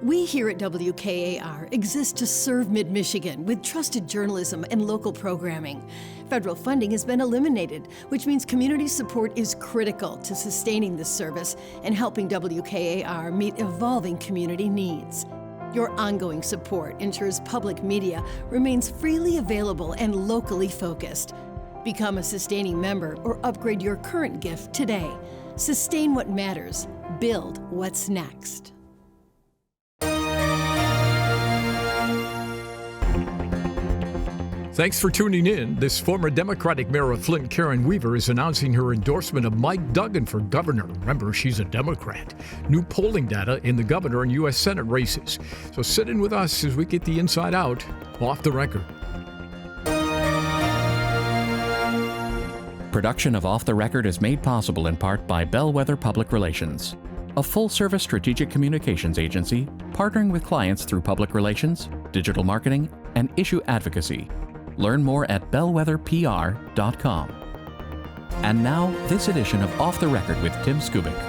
We here at WKAR exist to serve Mid-Michigan with trusted journalism and local programming. Federal funding has been eliminated, which means community support is critical to sustaining this service and helping WKAR meet evolving community needs. Your ongoing support ensures public media remains freely available and locally focused. Become a sustaining member or upgrade your current gift today. Sustain what matters. Build what's next. Thanks for tuning in. This former Democratic mayor of Flint, Karen Weaver, is announcing her endorsement of Mike Duggan for governor. Remember, she's a Democrat. New polling data in the governor and U.S. Senate races. So sit in with us as we get the inside out, off the record. Production of Off the Record is made possible in part by Bellwether Public Relations, a full-service strategic communications agency partnering with clients through public relations, digital marketing, and issue advocacy. Learn more at bellwetherpr.com. And now, this edition of Off the Record with Tim Skubic.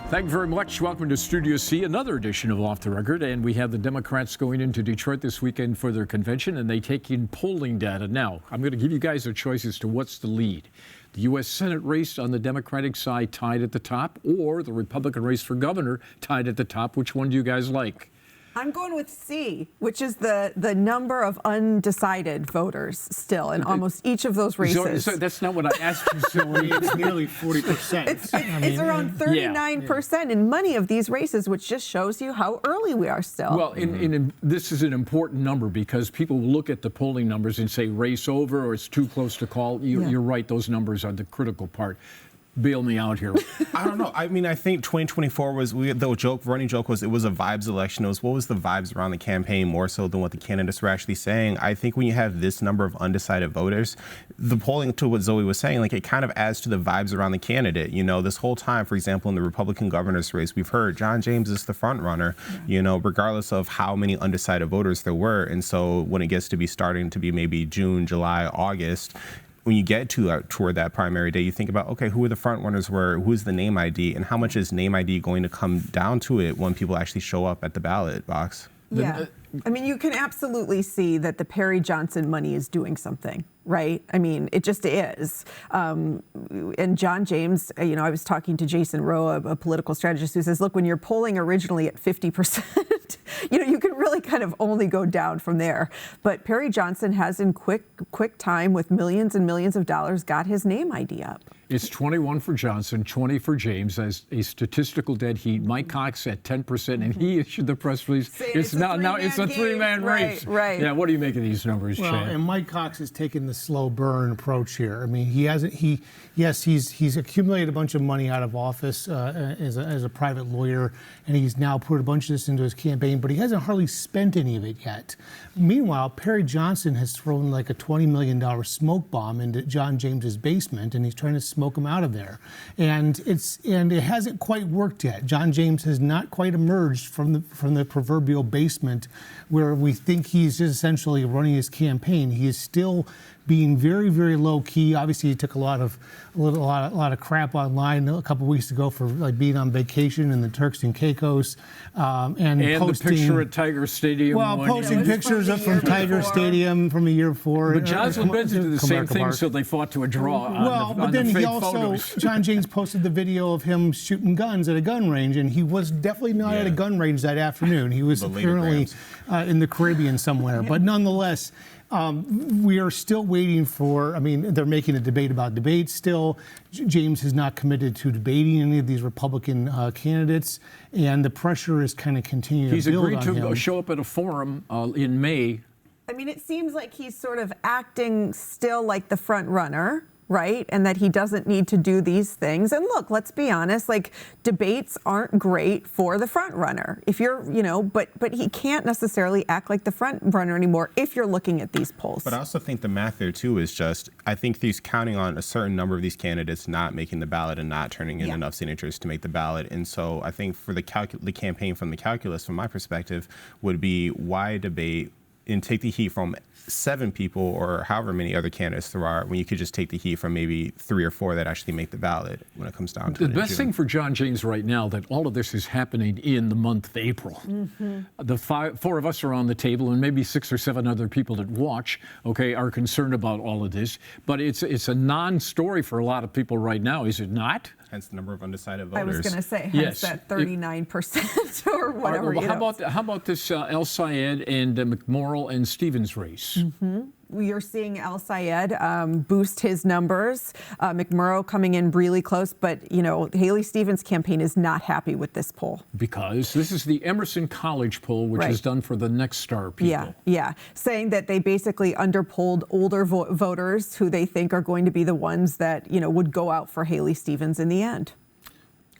Thank you very much. Welcome to Studio C, another edition of Off the Record. And we have the Democrats going into Detroit this weekend for their convention, and they take in polling data. Now, I'm going to give you guys a choice as to what's the lead. The U.S. Senate race on the Democratic side tied at the top, or the Republican race for governor tied at the top. Which one do you guys like? I'm going with C, which is the number of undecided voters still in almost each of those races. So that's not what I asked you, Silly. It's nearly 40%. It's around 39% in many of these races, which just shows you how early we are still. Well, this is an important number because people look at the polling numbers and say race over or it's too close to call. You're right, those numbers are the critical part. Bail me out here. I don't know. I mean, I think 2024 was, the running joke was it was a vibes election. It was what was the vibes around the campaign more so than what the candidates were actually saying. I think when you have this number of undecided voters, the polling, to what Zoe was saying, like it kind of adds to the vibes around the candidate. You know, this whole time, for example, in the Republican governor's race, we've heard John James is the front runner, you know, regardless of how many undecided voters there were. And so when it gets to be starting to be maybe June, July, August, when you get to toward that primary day, you think about, okay, who are the front runners who's the name ID, and how much is name ID going to come down to it when people actually show up at the ballot box? Yeah. I mean, you can absolutely see that the Perry Johnson money is doing something, right? I mean, it just is. And John James, you know, I was talking to Jason Rowe, a political strategist, who says, look, when you're polling originally at 50%, you know, you can really kind of only go down from there. But Perry Johnson has in quick time, with millions and millions of dollars, got his name ID up. It's 21 for Johnson, 20 for James as a statistical dead heat. Mike Cox at 10%, and he issued the press release. It's a three-man race. Right. Yeah. What do you make of these numbers, Well, Chad? and Mike Cox has taken the slow burn approach here. I mean, he's accumulated a bunch of money out of office as a private lawyer, and he's now put a bunch of this into his campaign, but he hasn't hardly spent any of it yet. Meanwhile, Perry Johnson has thrown like a $20 million smoke bomb into John James's basement, and he's trying to smoke him out of there. And it hasn't quite worked yet. John James has not quite emerged from the proverbial basement where we think he's just essentially running his campaign. He is still being very, very low key. Obviously, he took a lot of crap online a couple weeks ago for like being on vacation in the Turks and Caicos, and posting the picture at Tiger Stadium. Well, posting pictures from Tiger Stadium from a year before. But Johnson Benson did the same thing, so they fought to a draw. But then he also, John James posted the video of him shooting guns at a gun range, and he was definitely not at a gun range that afternoon. He was apparently in the Caribbean somewhere. But nonetheless, we are still waiting for, I mean, they're making a debate about debates still. James has not committed to debating any of these Republican candidates, and the pressure is kind of continuing to build on him. He's agreed to show up at a forum in May. I mean, it seems like he's sort of acting still like the front runner, right? And that he doesn't need to do these things. And look, let's be honest, like debates aren't great for the front runner. If you're, you know, but he can't necessarily act like the front runner anymore if you're looking at these polls. But I also think the math there too is just, I think he's counting on a certain number of these candidates not making the ballot and not turning in enough signatures to make the ballot. And so I think for the campaign from the calculus, from my perspective, would be why debate and take the heat from 7 people or however many other candidates there are, when you could just take the heat from maybe 3 or 4 that actually make the ballot when it comes down to it. The best thing for John James right now, that all of this is happening in the month of April. The 4 of us are on the table, and maybe 6 or 7 other people that watch, okay, are concerned about all of this. But it's a non-story for a lot of people right now, is it not? Hence the number of undecided voters. I was going to say, hence Yes. that 39% or whatever. Well, how about this El Sayed and McMorrill and Stevens race? You're seeing El Sayed boost his numbers. McMurrow coming in really close, but Haley Stevens' campaign is not happy with this poll. Because this is the Emerson College poll, which is done for the Next Star people. Yeah, saying that they basically underpolled older voters who they think are going to be the ones that would go out for Haley Stevens in the end.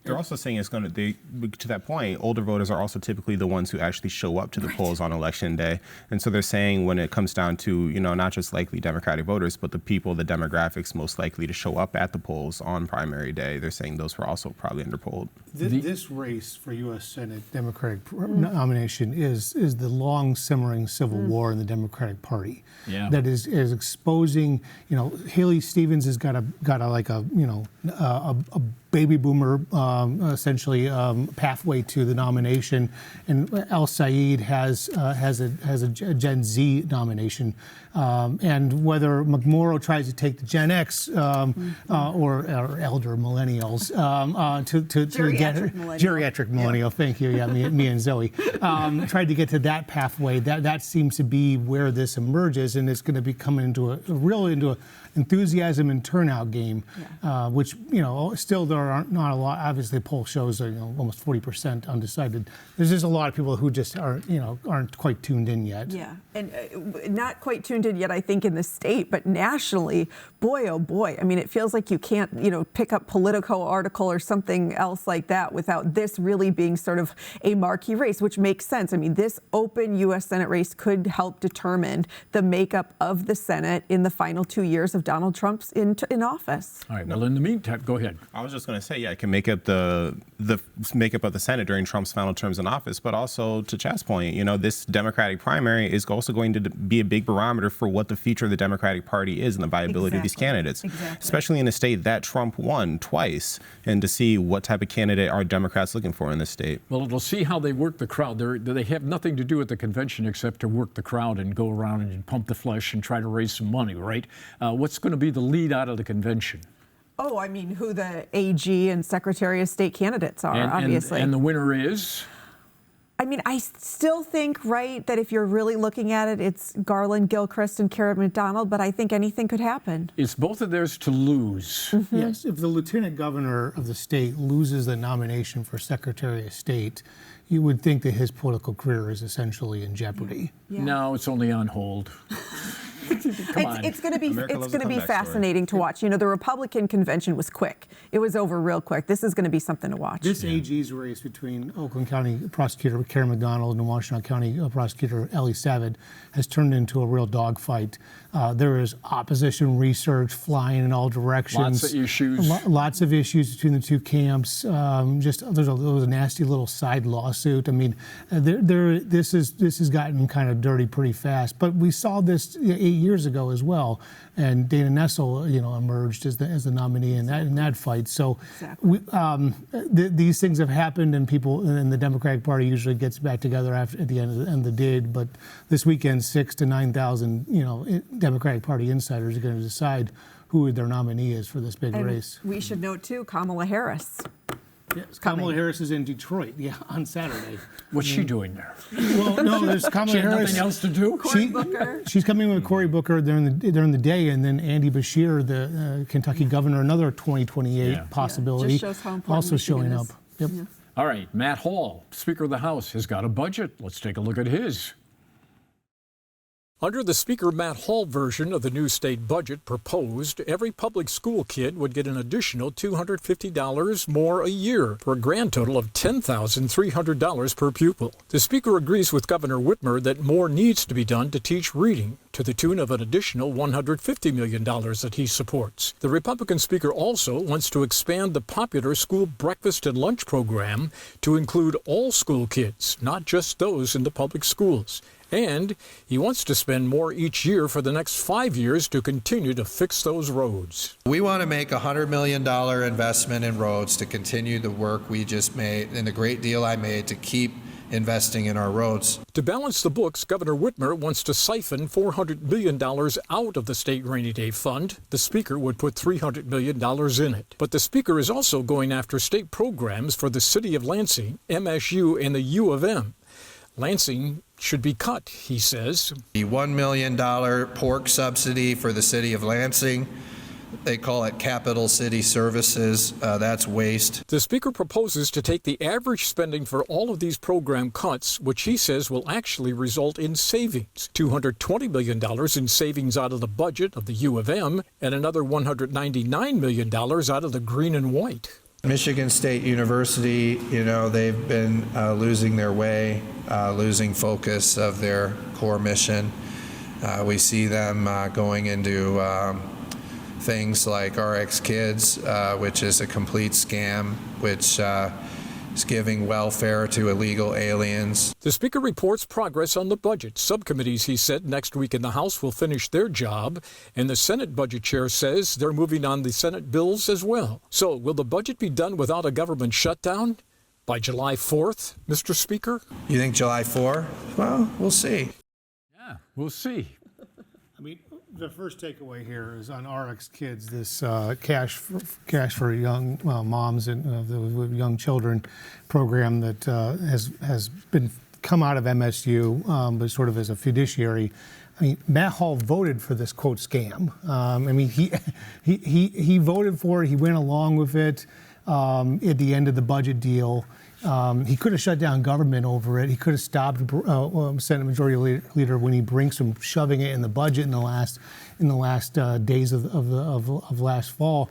They're also saying it's going to that point, older voters are also typically the ones who actually show up to the polls on election day. And so they're saying when it comes down to, not just likely Democratic voters, but the demographics most likely to show up at the polls on primary day, they're saying those were also probably underpolled. This race for U.S. Senate Democratic nomination is the long simmering civil war in the Democratic Party. Yeah. That is exposing, Haley Stevens has got a baby boomer essentially pathway to the nomination, and El Sayed has a Gen Z nomination, and whether McMorrow tries to take the Gen X or elder millennials to get geriatric millennial. Thank you. Yeah, me and Zoe tried to get to that pathway. That seems to be where this emerges, and it's going to be coming into a enthusiasm and turnout game, which still there aren't not a lot. Obviously, the poll shows almost 40% undecided. There's just a lot of people who just aren't quite tuned in yet. Yeah, and not quite tuned in yet, I think, in the state, but nationally, boy, oh boy. I mean, it feels like you can't pick up Politico article or something else like that without this really being sort of a marquee race, which makes sense. I mean, this open U.S. Senate race could help determine the makeup of the Senate in the final 2 years of Donald Trump's in office. All right. Well, in the meantime, go ahead. I was just going to say, it can make up the makeup of the Senate during Trump's final terms in office, but also to Chad's point, this Democratic primary is also going to be a big barometer for what the future of the Democratic Party is and the viability of these candidates, especially in a state that Trump won twice, and to see what type of candidate are Democrats looking for in this state. Well, it'll see how they work the crowd. They have nothing to do at the convention except to work the crowd and go around and pump the flesh and try to raise some money, right? What's going to be the lead out of the convention? Oh, I mean, who the AG and Secretary of State candidates are, obviously. And the winner is? I mean, I still think, that if you're really looking at it, it's Garland, Gilchrist, and Karen McDonald, but I think anything could happen. It's both of theirs to lose. Yes, if the lieutenant governor of the state loses the nomination for Secretary of State, you would think that his political career is essentially in jeopardy. Yeah. No, it's only on hold. It's going to be fascinating to watch. The Republican convention was quick. It was over real quick. This is going to be something to watch. This AG's race between Oakland County Prosecutor Karen McDonald and Washtenaw County Prosecutor Ellie Savid has turned into a real dogfight. There is opposition research flying in all directions. Lots of issues. Lots of issues between the two camps. There was a nasty little side lawsuit. I mean, this has gotten kind of dirty pretty fast. But we saw this 8 years ago as well, and Dana Nessel, emerged as the nominee in that fight. So these things have happened, and the Democratic Party usually gets back together at the end of the day. But this weekend, 6,000 to 9,000, Democratic Party insiders are going to decide who their nominee is for this big race. We should note too, Kamala Harris. Yes, Kamala Harris is in Detroit, on Saturday. What's she doing there? Well, no, there's Kamala Harris. Nothing else to do? She's coming with Cory Booker during the day, and then Andy Beshear, the Kentucky governor, another 2028 possibility, just shows how important also showing up. Yep. Yeah. All right, Matt Hall, Speaker of the House, has got a budget. Let's take a look at his. Under the Speaker Matt Hall version of the new state budget proposed, every public school kid would get an additional $250 more a year for a grand total of $10,300 per pupil. The Speaker agrees with Governor Whitmer that more needs to be done to teach reading, to the tune of an additional $150 million that he supports. The Republican Speaker also wants to expand the popular school breakfast and lunch program to include all school kids, not just those in the public schools. And he wants to spend more each year for the next 5 years to continue to fix those roads. We want to make a $100 million investment in roads to continue the work we just made and the great deal I made to keep investing in our roads. To balance the books, Governor Whitmer wants to siphon $400 million out of the state rainy day fund. The Speaker would put $300 million in it. But the Speaker is also going after state programs for the city of Lansing, MSU, and the U of M. Lansing should be cut, he says. The $1 million pork subsidy for the city of Lansing, they call it Capital City Services. That's waste. The Speaker proposes to take the average spending for all of these program cuts, which he says will actually result in savings. $220 million in savings out of the budget of the U of M and another $199 million out of the green and white. Michigan State University, they've been losing their way, losing focus of their core mission. We see them going into things like RX Kids, which is a complete scam, which is giving welfare to illegal aliens. The Speaker reports progress on the budget. Subcommittees, he said, next week in the House will finish their job, and the Senate budget chair says they're moving on the Senate bills as well. So will the budget be done without a government shutdown by July 4th, Mr. Speaker? You think July 4? Well, we'll see. Yeah, we'll see. I mean, the first takeaway here is on RX Kids, this cash for young moms and with young children program that has been come out of MSU, but sort of as a fiduciary. I mean, Matt Hall voted for this quote scam. I mean, he voted for it. He went along with it at the end of the budget deal. He could have shut down government over it. He could have stopped Senate Majority Leader when he brings some shoving it in the budget in the last days of last fall,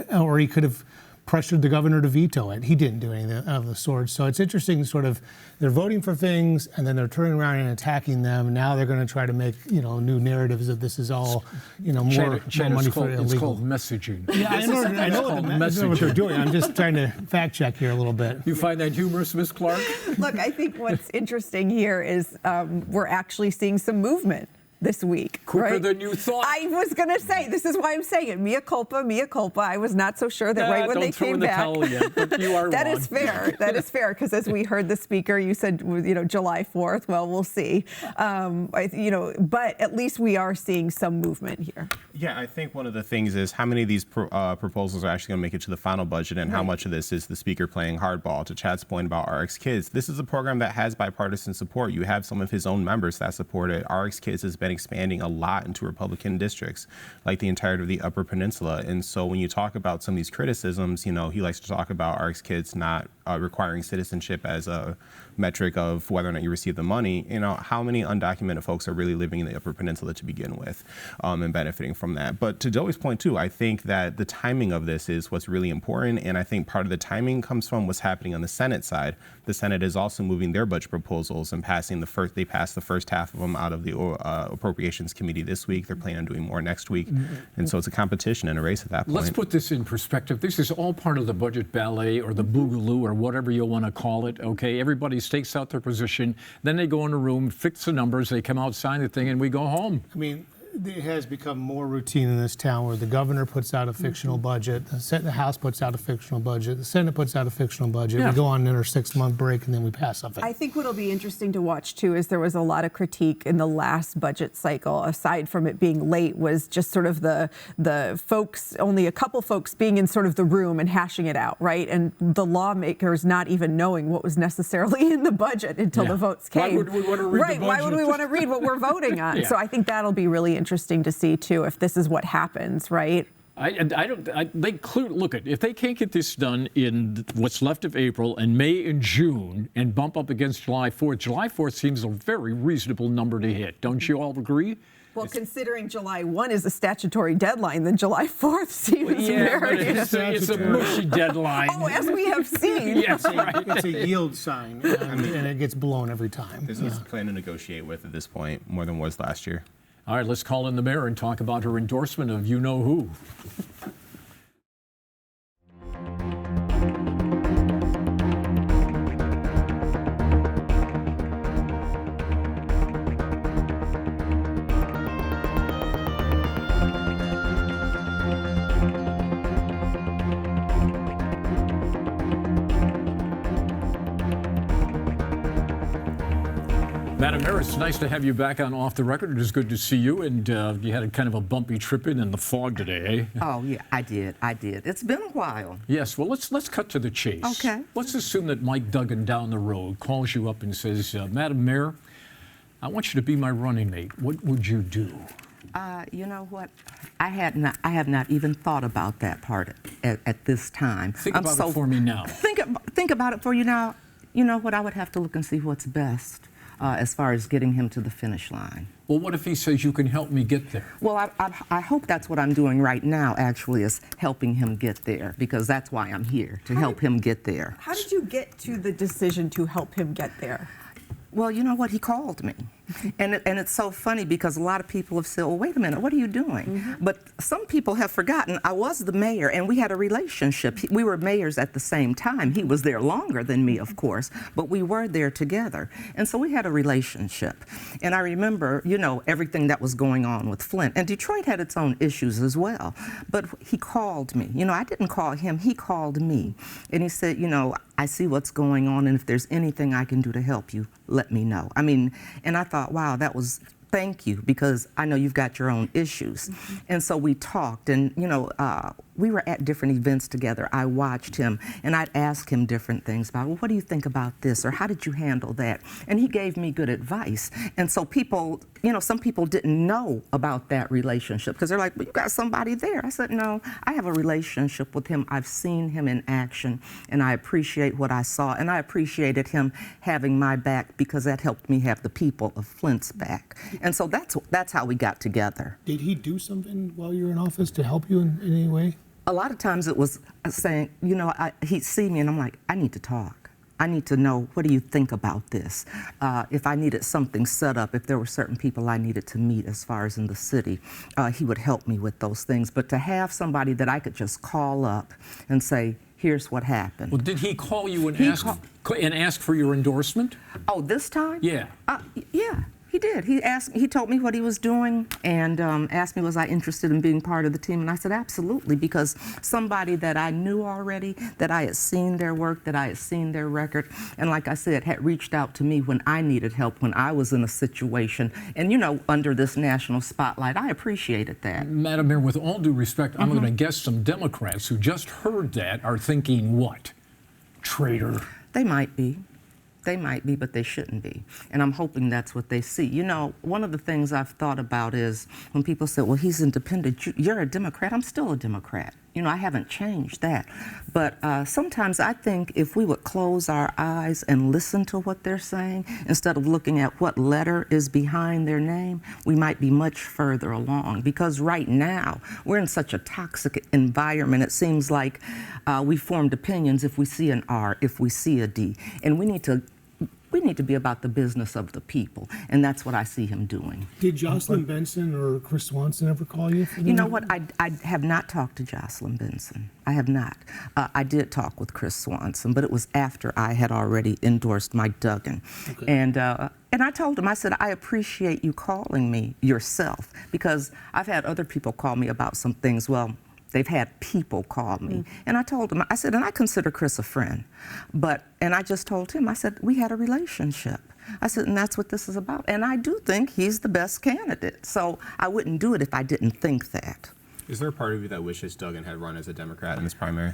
or he could have pressured the governor to veto it. He didn't do anything of the sort. So it's interesting, sort of, they're voting for things and then they're turning around and attacking them. Now they're going to try to make, new narratives that this is all, more money for illegal. It's called messaging. Yeah, I know what they're doing. I'm just trying to fact check here a little bit. You find that humorous, Ms. Clark? Look, I think what's interesting here is we're actually seeing some movement this week. Quicker than you thought. I was going to say, this is why I'm saying it. Mea culpa, mea culpa. I was not so sure that right when they came back. Don't throw in the towel yet, but you are That wrong. is fair. That is fair, because as we heard the Speaker, you said, July 4th. Well, we'll see. But at least we are seeing some movement here. Yeah, I think one of the things is how many of these proposals are actually going to make it to the final budget, and how much of this is the Speaker playing hardball. To Chad's point about RX Kids, this is a program that has bipartisan support. You have some of his own members that support it. RX Kids has been expanding a lot into Republican districts, like the entirety of the Upper Peninsula. And so when you talk about some of these criticisms, he likes to talk about RX Kids not requiring citizenship as a metric of whether or not you receive the money. How many undocumented folks are really living in the Upper Peninsula to begin with, and benefiting from that? But to Joey's point too, I think that the timing of this is what's really important, and I think part of the timing comes from what's happening on the Senate side. The Senate is also moving their budget proposals and they passed the first half of them out of the Appropriations Committee this week. They're planning on doing more next week, and so it's a competition and a race at that point. Let's put this in perspective. This is all part of the budget ballet or the boogaloo or whatever you want to call it. Okay, everybody stakes out their position, then they go in a room, fix the numbers, they come out, sign the thing, and we go home. I mean, it has become more routine in this town where the governor puts out a fictional budget, the House puts out a fictional budget, the Senate puts out a fictional budget. Yeah. We go on our 6-month break and then we pass something. I think what'll be interesting to watch too is there was a lot of critique in the last budget cycle, aside from it being late, was just sort of the folks, only a couple folks being in sort of the room and hashing it out, right? And the lawmakers not even knowing what was necessarily in the budget until the votes came. Why would we want to read the budget? Why would we want to read what we're voting on? Yeah. So I think that'll be really interesting to see too, if this is what happens, right? Look, if they can't get this done in what's left of April and May and June and bump up against July 4th seems a very reasonable number to hit. Don't you all agree? Well, considering July 1 is a statutory deadline, then July 4th seems very... It's a mushy deadline. Oh, as we have seen. Yes, right. It's a yield sign, and it gets blown every time. This is a plan to negotiate with at this point, more than was last year. All right, let's call in the mayor and talk about her endorsement of you-know-who. Madam Mayor, it's nice to have you back on Off the Record. It is good to see you, and you had a kind of a bumpy trip in the fog today, eh? Oh, yeah, I did. It's been a while. Yes, well, let's cut to the chase. Okay. Let's assume that Mike Duggan down the road calls you up and says, Madam Mayor, I want you to be my running mate. What would you do? You know what? I have not even thought about that part at this time. Think about it for me now. Think about it for you now. You know what? I would have to look and see what's best as far as getting him to the finish line. Well, what if he says you can help me get there? Well, I hope that's what I'm doing right now, actually, is helping him get there, because that's why I'm here, to help him get there. How did you get to the decision to help him get there? Well, you know what? He called me. And it's so funny because a lot of people have said, well, wait a minute, what are you doing? Mm-hmm. But some people have forgotten I was the mayor and we had a relationship. We were mayors at the same time. He was there longer than me, of course, but we were there together. And so we had a relationship. And I remember, you know, everything that was going on with Flint. And Detroit had its own issues as well. But he called me. You know, I didn't call him, he called me. And he said, you know, I see what's going on, and if there's anything I can do to help you, let me know. I mean, and I thought, wow, that was, thank you, because I know you've got your own issues. Mm-hmm. And so we talked, and, you know, we were at different events together. I watched him, and I'd ask him different things about, well, what do you think about this, or how did you handle that? And he gave me good advice. And so people, you know, some people didn't know about that relationship because they're like, well, you got somebody there. I said, no, I have a relationship with him. I've seen him in action, and I appreciate what I saw, and I appreciated him having my back because that helped me have the people of Flint's back. And so that's how we got together. Did he do something while you were in office to help you in any way? A lot of times it was saying, you know, he'd see me and I'm like, I need to talk. I need to know, what do you think about this? If I needed something set up, if there were certain people I needed to meet as far as in the city, he would help me with those things. But to have somebody that I could just call up and say, here's what happened. Well, did he call you and ask for your endorsement? Oh, this time? Yeah. Yeah. He did. He told me what he was doing and asked me, was I interested in being part of the team? And I said, absolutely, because somebody that I knew already, that I had seen their work, that I had seen their record, and like I said, had reached out to me when I needed help, when I was in a situation, and you know, under this national spotlight, I appreciated that. Madam Mayor, with all due respect, I'm going to guess some Democrats who just heard that are thinking what? Traitor. They might be. They might be, but they shouldn't be. And I'm hoping that's what they see. You know, one of the things I've thought about is when people say, well, he's independent, you're a Democrat. I'm still a Democrat. You know, I haven't changed that. But sometimes I think if we would close our eyes and listen to what they're saying, instead of looking at what letter is behind their name, we might be much further along. Because right now, we're in such a toxic environment. It seems like we formed opinions if we see an R, if we see a D. And we need to be about the business of the people, and that's what I see him doing. Did Jocelyn Benson or Chris Swanson ever call you? You know what? I have not talked to Jocelyn Benson. I have not. I did talk with Chris Swanson, but it was after I had already endorsed Mike Duggan. Okay. And I told him, I said, I appreciate you calling me yourself, because I've had other people call me about some things. Well, they've had people call me. And I told him, I said, and I consider Chris a friend. And I just told him, I said, we had a relationship. I said, and that's what this is about. And I do think he's the best candidate. So I wouldn't do it if I didn't think that. Is there a part of you that wishes Duggan had run as a Democrat in this primary?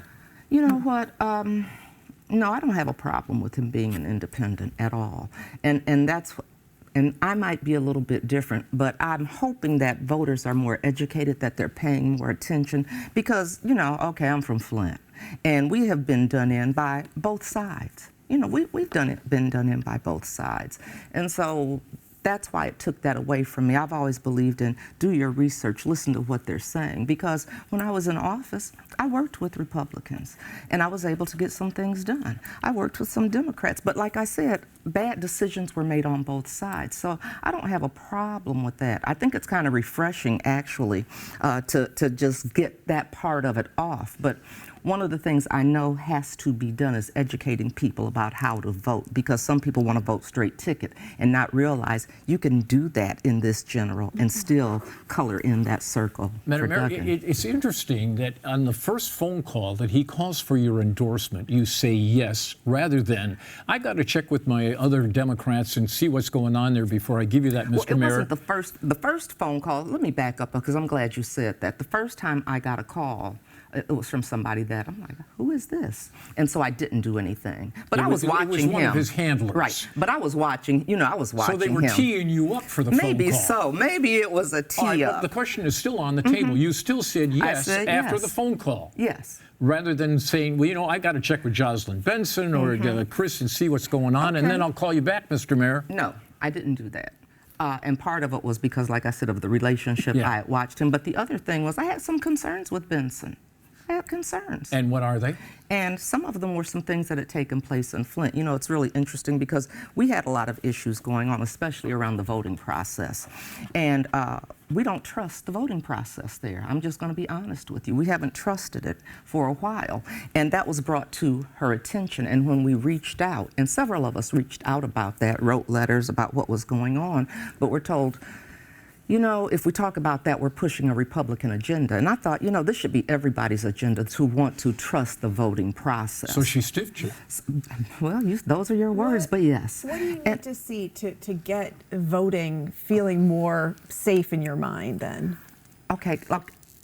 You know what? No, I don't have a problem with him being an independent at all. And I might be a little bit different, but I'm hoping that voters are more educated, that they're paying more attention, because, you know, okay, I'm from Flint, and we have been done in by both sides. You know, we've been done in by both sides. And so that's why it took that away from me. I've always believed in do your research, listen to what they're saying, because when I was in office, I worked with Republicans, and I was able to get some things done. I worked with some Democrats, but like I said, bad decisions were made on both sides. So I don't have a problem with that. I think it's kind of refreshing, actually, to just get that part of it off. But one of the things I know has to be done is educating people about how to vote, because some people want to vote straight ticket and not realize you can do that in this general and still color in that circle. Madam Mayor, it's interesting that on the first phone call that he calls for your endorsement, you say yes, rather than, I got to check with my by other Democrats and see what's going on there before I give you that, Mr. Well, it Mayor? wasn't the first phone call. Let me back up because I'm glad you said that. The first time I got a call, it was from somebody that I'm like, who is this? And so I didn't do anything. But I was watching him. It was one of his handlers. Right. But I was watching, I was watching him. So they were teeing you up for the phone call. Maybe so. Maybe it was a tee up. The question is still on the table. You still said yes after the phone call. Yes. Rather than saying, well, I got to check with Jocelyn Benson or Chris and see what's going on, and then I'll call you back, Mr. Mayor. No, I didn't do that. And part of it was because, like I said, of the relationship I had watched him. But the other thing was I had some concerns with Benson. I had concerns. And what are they? And some of them were some things that had taken place in Flint. It's really interesting because we had a lot of issues going on, especially around the voting process. And we don't trust the voting process there. I'm just going to be honest with you. We haven't trusted it for a while. And that was brought to her attention. And when we reached out, and several of us reached out about that, wrote letters about what was going on, but we're told, if we talk about that, we're pushing a Republican agenda. And I thought, this should be everybody's agenda to want to trust the voting process. So she stiffed you. Well, those are your words, but yes. What do you need to see to get voting feeling more safe in your mind then? Okay,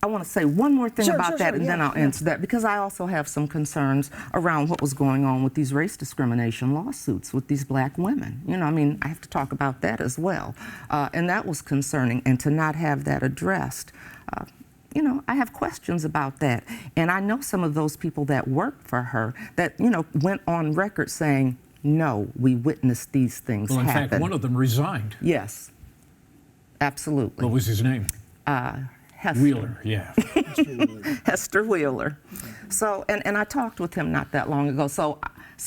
I want to say one more thing about that, and then I'll answer that, because I also have some concerns around what was going on with these race discrimination lawsuits with these black women. I have to talk about that as well. And that was concerning, and to not have that addressed. I have questions about that. And I know some of those people that worked for her that, went on record saying, no, we witnessed these things happen. Well, in fact, one of them resigned. Yes, absolutely. What was his name? Hester. Wheeler, yeah. Hester Wheeler. So, and I talked with him not that long ago, so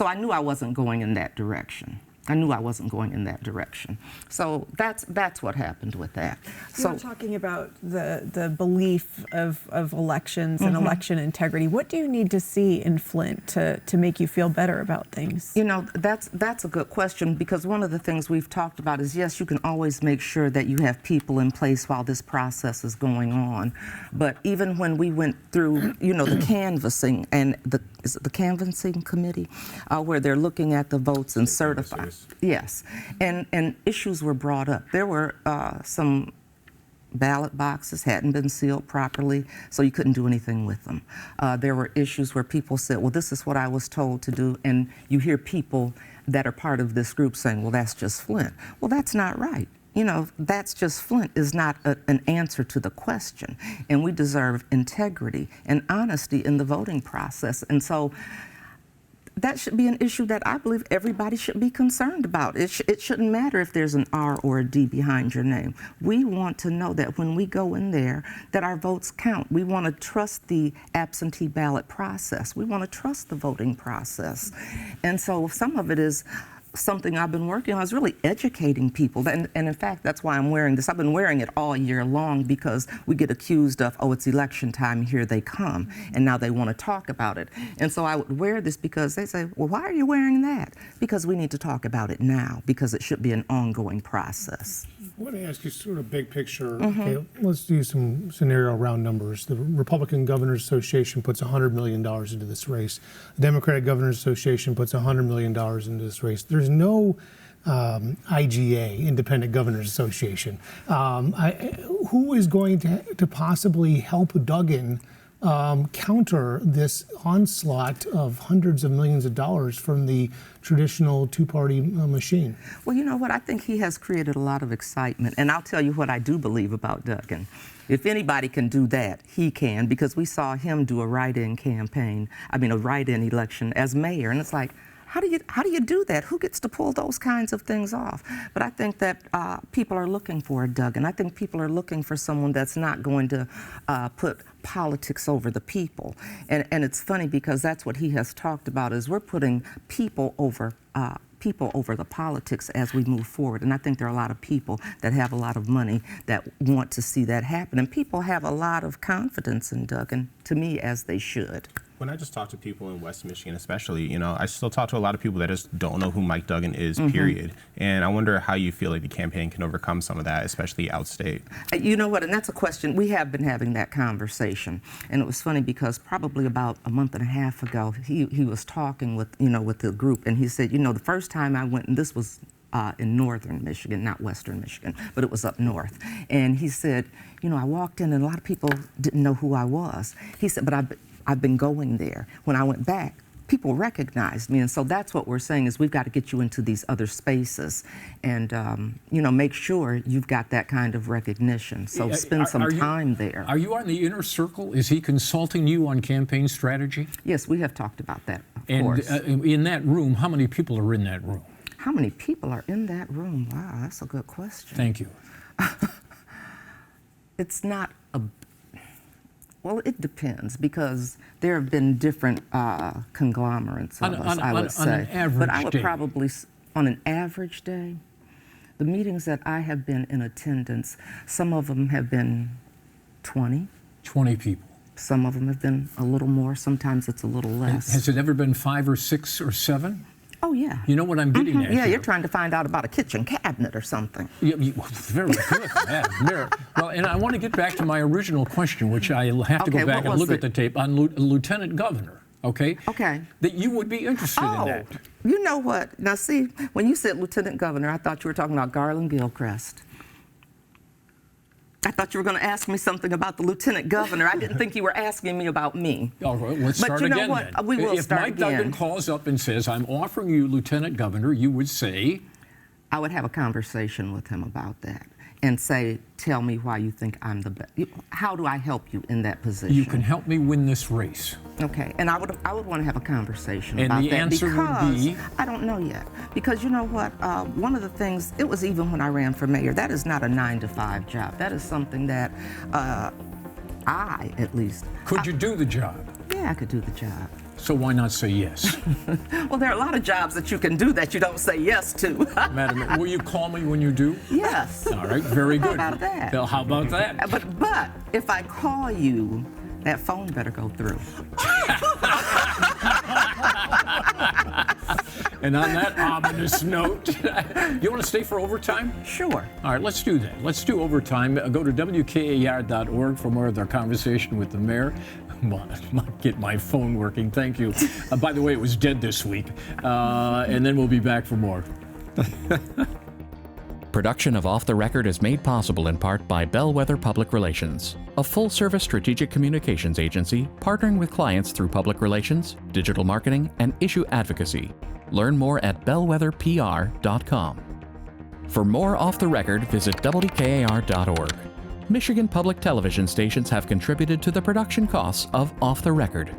I knew I wasn't going in that direction. So that's what happened with that. So you're talking about the belief of elections and election integrity. What do you need to see in Flint to make you feel better about things? That's a good question, because one of the things we've talked about is, yes, you can always make sure that you have people in place while this process is going on. But even when we went through, the canvassing and the canvassing committee, where they're looking at the votes and certifying. Yes, and issues were brought up. There were some ballot boxes hadn't been sealed properly, so you couldn't do anything with them. There were issues where people said, well, this is what I was told to do, and you hear people that are part of this group saying, well, that's just Flint. Well, that's not right. That's just Flint is not an answer to the question, and we deserve integrity and honesty in the voting process. And so that should be an issue that I believe everybody should be concerned about. It shouldn't matter if there's an R or a D behind your name. We want to know that when we go in there, that our votes count. We want to trust the absentee ballot process. We want to trust the voting process. And so some of it is something I've been working on, is really educating people. And in fact, that's why I'm wearing this. I've been wearing it all year long, because we get accused of, oh, it's election time, here they come, and now they want to talk about it. And so I would wear this because they say, well, why are you wearing that? Because we need to talk about it now, because it should be an ongoing process. Let me ask you sort of big picture. Okay, let's do some scenario round numbers. The Republican Governors Association puts $100 million into this race. The Democratic Governors Association puts $100 million into this race. There's no IGA, Independent Governors Association. Who is going to possibly help Duggan counter this onslaught of hundreds of millions of dollars from the traditional two-party machine? Well, you know what? I think he has created a lot of excitement. And I'll tell you what I do believe about Duggan. If anybody can do that, he can, because we saw him do a write-in campaign, a write-in election as mayor. And it's like, how do you do that? Who gets to pull those kinds of things off? But I think that people are looking for a Duggan. I think people are looking for someone that's not going to put politics over the people. And it's funny, because that's what he has talked about, is we're putting people over the politics as we move forward. And I think there are a lot of people that have a lot of money that want to see that happen. And people have a lot of confidence in Duggan, to me, as they should. When I just talk to people in West Michigan, especially, I still talk to a lot of people that just don't know who Mike Duggan is, period. And I wonder how you feel like the campaign can overcome some of that, especially outstate. You know what, and that's a question. We have been having that conversation. And it was funny because probably about a month and a half ago, he was talking with, with the group, and he said, the first time I went, and this was in northern Michigan, not western Michigan, but it was up north. And he said, I walked in and a lot of people didn't know who I was. He said, but I've been going there. When I went back, people recognized me. And so that's what we're saying is we've got to get you into these other spaces and, make sure you've got that kind of recognition. So spend some time there. Are you on the inner circle? Is he consulting you on campaign strategy? Yes, we have talked about that, of course. And in that room, how many people are in that room? How many people are in that room? Wow, that's a good question. Thank you. It's not well, it depends because there have been different conglomerates of us, I would say. On an average but I would day. probably, on an average day, the meetings that I have been in attendance, some of them have been 20. 20 people. Some of them have been a little more. Sometimes it's a little less. Has it ever been 5 or 6 or 7? Oh, yeah. You know what I'm getting at Yeah, here. you're trying to find out about a kitchen cabinet or something. Very good. Well, and I want to get back to my original question, which I'll have to go back and look at the tape, on Lieutenant Governor, okay? Okay. That you would be interested in that. You know what? Now, see, when you said Lieutenant Governor, I thought you were talking about Garland Gilchrist. I thought you were going to ask me something about the Lieutenant Governor. I didn't think you were asking me about me. All right, let's start again. But you know what? We will start again. If Mike Duggan calls up and says, I'm offering you Lieutenant Governor, you would say? I would have a conversation with him about that and say, tell me why you think I'm the best. How do I help you in that position? You can help me win this race. Okay, and I would want to have a conversation about that. And the answer would be? I don't know yet. Because you know what? One of the things, it was even when I ran for mayor, that is not a 9-to-5 job. That is something that I, at least. Could you do the job? Yeah, I could do the job. So why not say yes? Well, there are a lot of jobs that you can do that you don't say yes to. Madam, will you call me when you do? Yes. All right, very good. How about that? Well, how about that? But if I call you, that phone better go through. And on that ominous note, you want to stay for overtime? Sure. All right, let's do that. Let's do overtime. Go to WKAR.org for more of our conversation with the mayor. Might get my phone working. Thank you. By the way, it was dead this week. And then we'll be back for more. Production of Off the Record is made possible in part by Bellwether Public Relations, a full-service strategic communications agency partnering with clients through public relations, digital marketing, and issue advocacy. Learn more at bellwetherpr.com. For more Off the Record, visit WKAR.org. Michigan public television stations have contributed to the production costs of Off the Record.